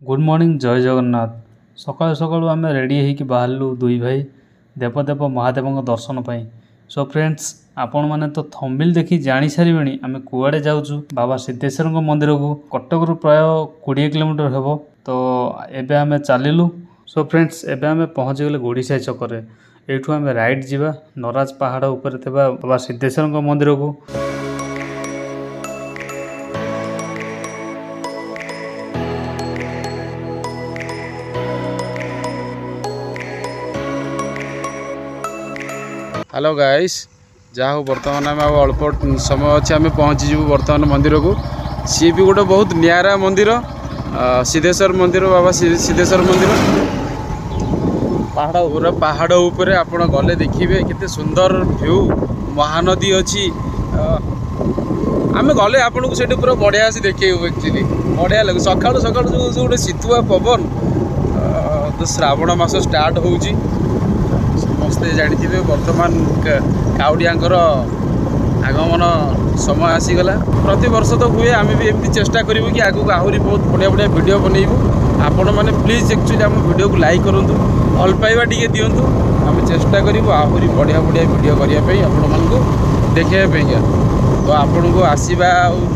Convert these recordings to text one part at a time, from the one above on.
Good morning जय जगन्नाथ। सकाळु सकाळु आम ready होइकी बाहरलु दुई भाई देवदेव महादेव दर्शन पाई। सो फ्रेंड्स आपण मैंने तो थंबनेल देखी जानी सारे आम कुआड़े जाऊँ बाबा सिद्धेश्वर मंदिर को कटक प्राय 20 किलोमीटर हेब। तो एबे आम चलिलु। सो फ्रेंड्स एबे आम पहुँची गले गोड़ीसाई छक एठू आम राइट जावा नराज पहाड़ उपर बाबा सिद्धेश्वर मंदिर को। हेलो गाइस जहाँ हो बर्तमान आम अल्प समय अच्छे आम पहुँचीजु बर्तमान मंदिर को। सी भी गोटे बहुत निरा मंदिर सिद्धेश्वर मंदिर बाबा सिद्धेश्वर मंदिर पहाड़ ऊपर आपण गले देखिए केते सुंदर व्यू महानदी अच्छी। आम गले आपन को सेठी पूरा बढ़िया से देखे एक्चुअली बढ़िया लगे सका सका जो गोटे शीतुआ पवन। तो श्रावण मास स्टार्ट होउची समस्ते जानी बर्तमान काउडियांकर आगमन समय आसीगला। प्रति वर्ष तो हुए आम भी एमती चेष्टा करूँ कि आगू आहरी बहुत बढ़िया बढ़िया वीडियो बनइबू। आपण मैंने प्लीज एक्चुअली आम वीडियो को लाइक करूँ भल पाइबा टे दिंतु। आम चेष्टा करूँ आहरी बढ़िया बढ़िया वीडियो करने आपण मानू देखापी। तो आपण को आसवा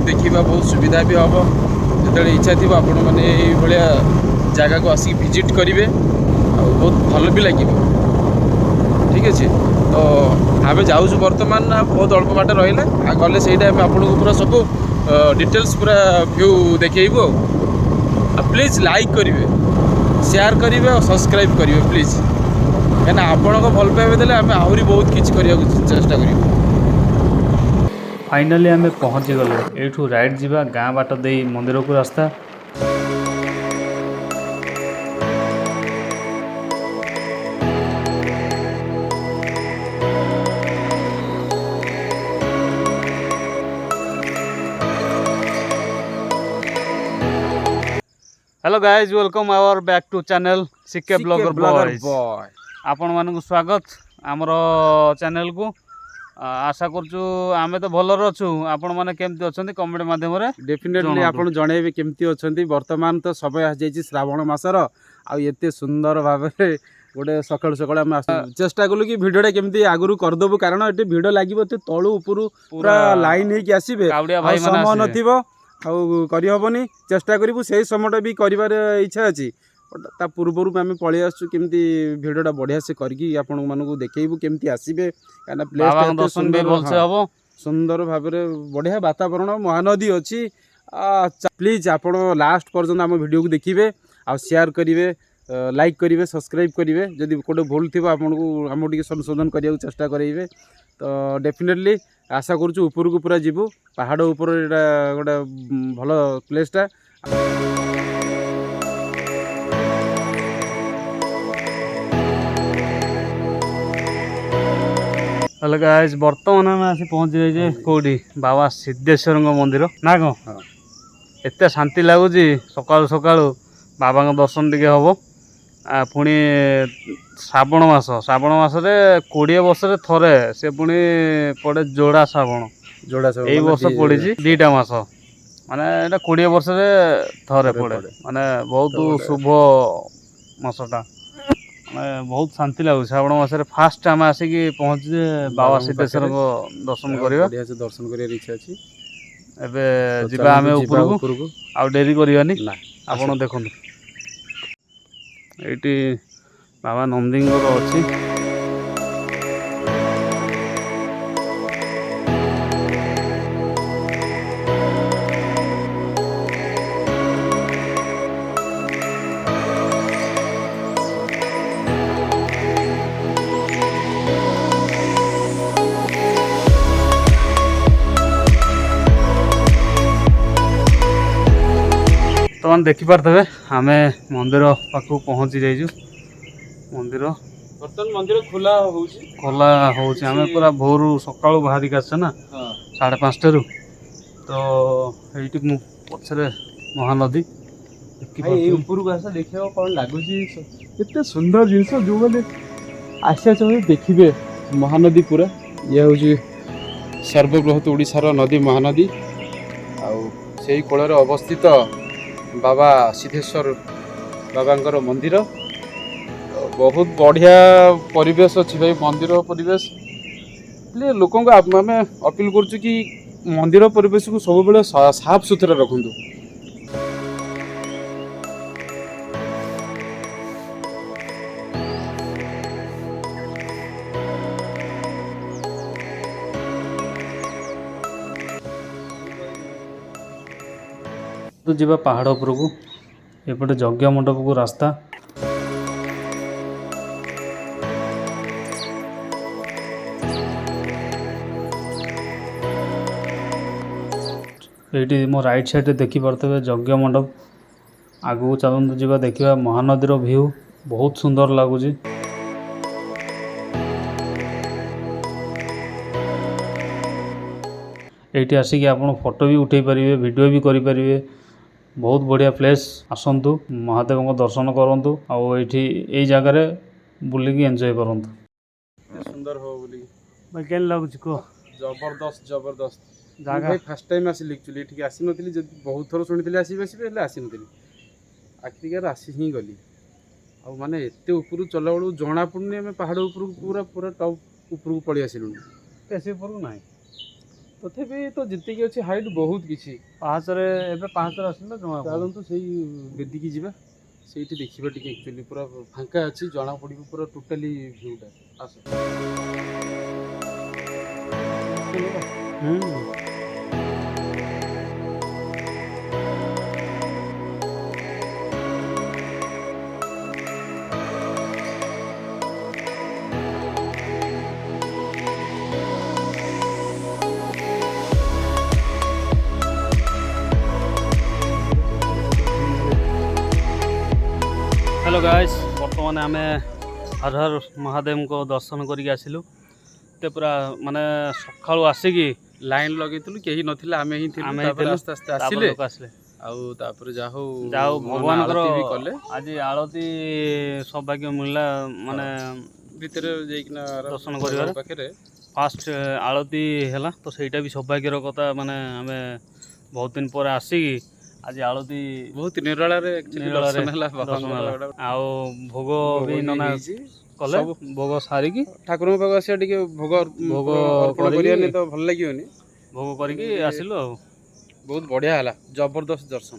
देखा बहुत सुविधा भी हम जो इच्छा थी आपण मैंने भाया जगह को आसिक विजिट करेंगे बहुत भल भी लगे। ठीक अच्छे तो आम जाऊँ बर्तमान बहुत अल्प बाट रहा गले से आपको पूरा सब डिटेल्स पूरा व्यू देखू। प्लीज लाइक करेंगे शेयर करेंगे और सब्सक्राइब करेंगे प्लीज कहीं आपण को भल पाइबे देले आम आहरी बहुत किसी करने चेष्टा करें। फाइनाली आम पहुँची गलु एठू राइट जावा गाँ बाट दे मंदिर को रास्ता। Hello guys welcome our back to channel सिके ब्लॉगर बॉय। आपण मानक स्वागत आमर चैनल को। आशा करछु आमे तो भलर अछु आपण माने केमती अछंती कमेंट माध्यम रे डेफिनेटली आपण जणेबे केमती अछंती। वर्तमान तो समय आ जाई श्रावण मासर आ एते सुंदर भाबे गोटे सकाळ सकाळ आम चेष्टा कलु कि वीडियोटा केमती आगुरु कर दबु कारण एटे वीडियो लागिबो ते तळु उपरु पूरा लाइन हे कि आसीबे समय नथिबो आउ करि हबनी। चेष्टा करिबु सेही समयटा भी करिवार इच्छा अछि ता पूर्वरु आम पळि आसु केमती वीडियोटा बढ़िया से करकी आपण मानकु देखेइबु केमती आसीबे काना प्लेस दर्शन भी भलसे हबो सुंदर भाबरे बढ़िया वातावरण महानदी अच्छी। प्लीज आपण लास्ट पर्यंत आम वीडियो को देखिए आ शेयर करेंगे लाइक करेंगे सब्सक्राइब करेंगे जदि कोटे भूल थी आपको आम टे संशोधन करने चेष्टा करेंगे। तो डेफिनेटली आशा करूँ ऊपर को पूरा जीवु पहाड़ ऊपर यहाँ गोटे भल प्लेसटा। हेलो गाइस बर्तमान आम आसी पहुँची जाइए कौटी बाबा सिद्धेश्वर मंदिर ना कौन एत शांति लगुच सकाळु सकाळु बाबा दर्शन टे हम। पुणी श्रावण मास 20 वर्ष थे से पुणी पड़े जोड़ा श्रावण यही वर्ष पड़ी 2टा मास माने 20 वर्ष थे पड़े माने बहुत शुभ मासटा बहुत शांति लगुच। श्रावण मास फास्ट आम आसिक पहुँचे बाबा सिद्धेश्वर दर्शन करवा दर्शन कर इच्छा अच्छी। एबे जीवा आमे ऊपर को आ डेरी करिवानी आपण देखुन एटी बाबा नंदींगर अच्छी। तो देखिपारे आम मंदिर पाख पहुँची जाइजु। मंदिर बर्तमान मंदिर खोला हो आम पूरा भोर सका बाहरिक आसे ना 5:30 तो ये पछरे महानदी ऊपर को आस देखा कौन लगुच केते सुंदर जिनस जो मैंने आसिया चाहिए देखिए महानदी पूरा ये हूँ सर्वबृहत ओडिशार नदी महानदी। आ से कोल अवस्थित बाबा सिद्धेश्वर ବାବାଙ୍କର ମନ୍ଦିର ବହୁତ ବଢ଼ିଆ ପରିବେଶ ଅଛି ଭାଇ ମନ୍ଦିର ପରିବେଶ ହେଲେ ଲୋକଙ୍କୁ ଆମେ ଅପିଲ କରୁଛୁ କି ମନ୍ଦିର ପରିବେଶକୁ ସବୁବେଳେ ସାଫ ସୁତୁରା ରଖନ୍ତୁ। ତ ଯିବା ପାହାଡ଼ ଉପରକୁ ଏପଟେ ଯଜ୍ଞ ମଣ୍ଡପକୁ ରାସ୍ତା। ଏଇଠି ମୋ ରାଇଟ୍ ସାଇଡ଼ରେ ଦେଖିପାରୁଥିବେ ଯଜ୍ଞ ମଣ୍ଡପ। ଆଗକୁ ଚାଲନ୍ତୁ ଯିବା ଦେଖିବା ମହାନଦୀର ଭିଉ ବହୁତ ସୁନ୍ଦର ଲାଗୁଛି। ଏଇଠି ଆସିକି ଆପଣ ଫଟୋ ବି ଉଠାଇ ପାରିବେ, ଭିଡ଼ିଓ ବି କରିପାରିବେ। ବହୁତ ବଢ଼ିଆ ପ୍ଲେସ୍, ଆସନ୍ତୁ ମହାଦେବଙ୍କ ଦର୍ଶନ କରନ୍ତୁ ଆଉ ଏଇଠି ଏଇ ଜାଗାରେ ବୁଲିକି ଏନ୍ଜୟ କରନ୍ତୁ। ସୁନ୍ଦର ହବ ବୋଲିକି ଭାଇ କେନ୍ ଲାଗୁଛି କୁହ? ଜବରଦସ୍ତ ଜବରଦସ୍ତ ଜାଗା ଭାଇ ଫାର୍ଷ୍ଟ ଟାଇମ୍ ଆସିଲି ଆକ୍ଚୁଆଲି ଏଠିକି ଆସିନଥିଲି, ଯଦି ବହୁତ ଥର ଶୁଣିଥିଲି ଆସିବେ ହେଲେ ଆସିନଥିଲି। ଆଖିରିକାରେ ଆସି ହିଁ ଗଲି ଆଉ ମାନେ ଏତେ ଉପରକୁ ଚଲା ବେଳକୁ ଜଣା ପଡ଼ୁନି ଆମେ ପାହାଡ଼ ଉପରକୁ ପୁରା ପୁରା ଟପ୍ ଉପରକୁ ପଳେଇ ଆସିଲୁଣି। ବେଶୀ ଉପରକୁ ନାହିଁ, ତଥାପି ତ ଯେତିକି ଅଛି ହାଇଟ୍ ବହୁତ କିଛି। ପାହାଚରେ ଏବେ ପାହାଚରେ ଆସିଲେ ଜଣା ଚାଲନ୍ତୁ ସେଇ ବେଦିକି ଯିବା, ସେଇଠି ଦେଖିବା ଟିକେ ଆକ୍ଚୁଆଲି ପୁରା ଫାଙ୍କା ଅଛି, ଜଣା ପଡ଼ିବ ପୁରା ଟୋଟାଲି ଭିଉଟା। ଆସ हेलो गाइस, बर्तमान आम हर हर महादेव को दर्शन करके आसिलु। ते पूरा माने सकाळु आसिकी लाइन लगेइलु केही नथिला, आमे ही थिलु, आमे तापर आस्ते आस्ते आसिले आसिले आउ तापर जाहो भगवान भी कले। आज आळती सौभाग्य मिलला माने भितरे जाइकिना दर्शन करिवार पाखरे फास्ट आळती हैला, तो सेटा भी सौभाग्यर कथा। माने आमे बहुत दिन पर आसिकी आज आळती बहुत निराला रे एक्चुअली दर्शन हला बाबांकर आउ भोग भी नना कले भोग सारिकी ठाकुर पाख आसिया टिके भोग भोग अर्पण करिया नै तो भल लागियोनी, भोग करके आसिलु। बहुत बढ़िया हला, जबरदस्त दर्शन।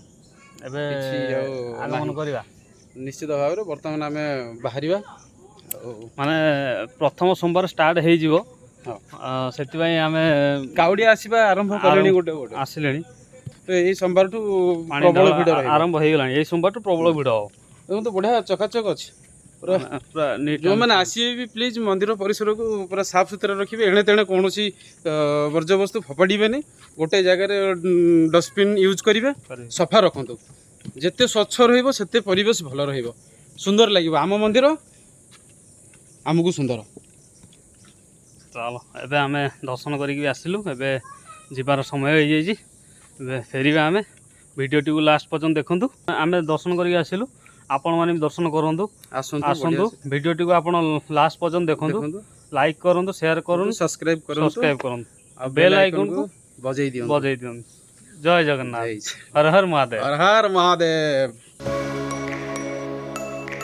एबे आगमन करिवा निश्चित भाव रे वर्तमान आमे बाहरिबा माने प्रथम सोमवार स्टार्ट हेइ जिवो। हां सेति भाई आमे काउडिया आसीबा आरंभ करलेनी गोटे गोटे आसिलेनी। तो एही सोमवार ठू प्रबल भिड़ आरंभ हो गलानी, एही सोमवार ठू प्रबल भिड़ हो। एवं तो बढ़िया चकाचक अछि पूरा पूरा नीट। जो मैंने आसिए भी प्लीज मंदिर परिसर को पूरा साफ सुतरा रखिए, एणे तेणे कौन वर्ज्य वस्तु फपाड़े, गोटे जगार डस्टबिन यूज करेंगे, सफा रखु, जिते स्वच्छ रते परिवेश भल रुंदर लगे आम मंदिर आमको सुंदर। चलो एबे आमे दर्शन करके आसिलु, एबे जीवार समय हो जाइए, फेरिबा आमे। भिडियोटी को लास्ट पर्यंत देखंतु। आमे दर्शन करके आसिलु, आपण माने भी दर्शन करंतु, आसंतु भिडियोटी को आपण लास्ट पर्यंत देखंतु, लाइक करंतु, शेयर करंतु, सब्सक्राइब करंतु आ बेल आइकन को बजाई दियंतु। जय जगन्नाथ, हर हर महादेव, हर हर महादेव।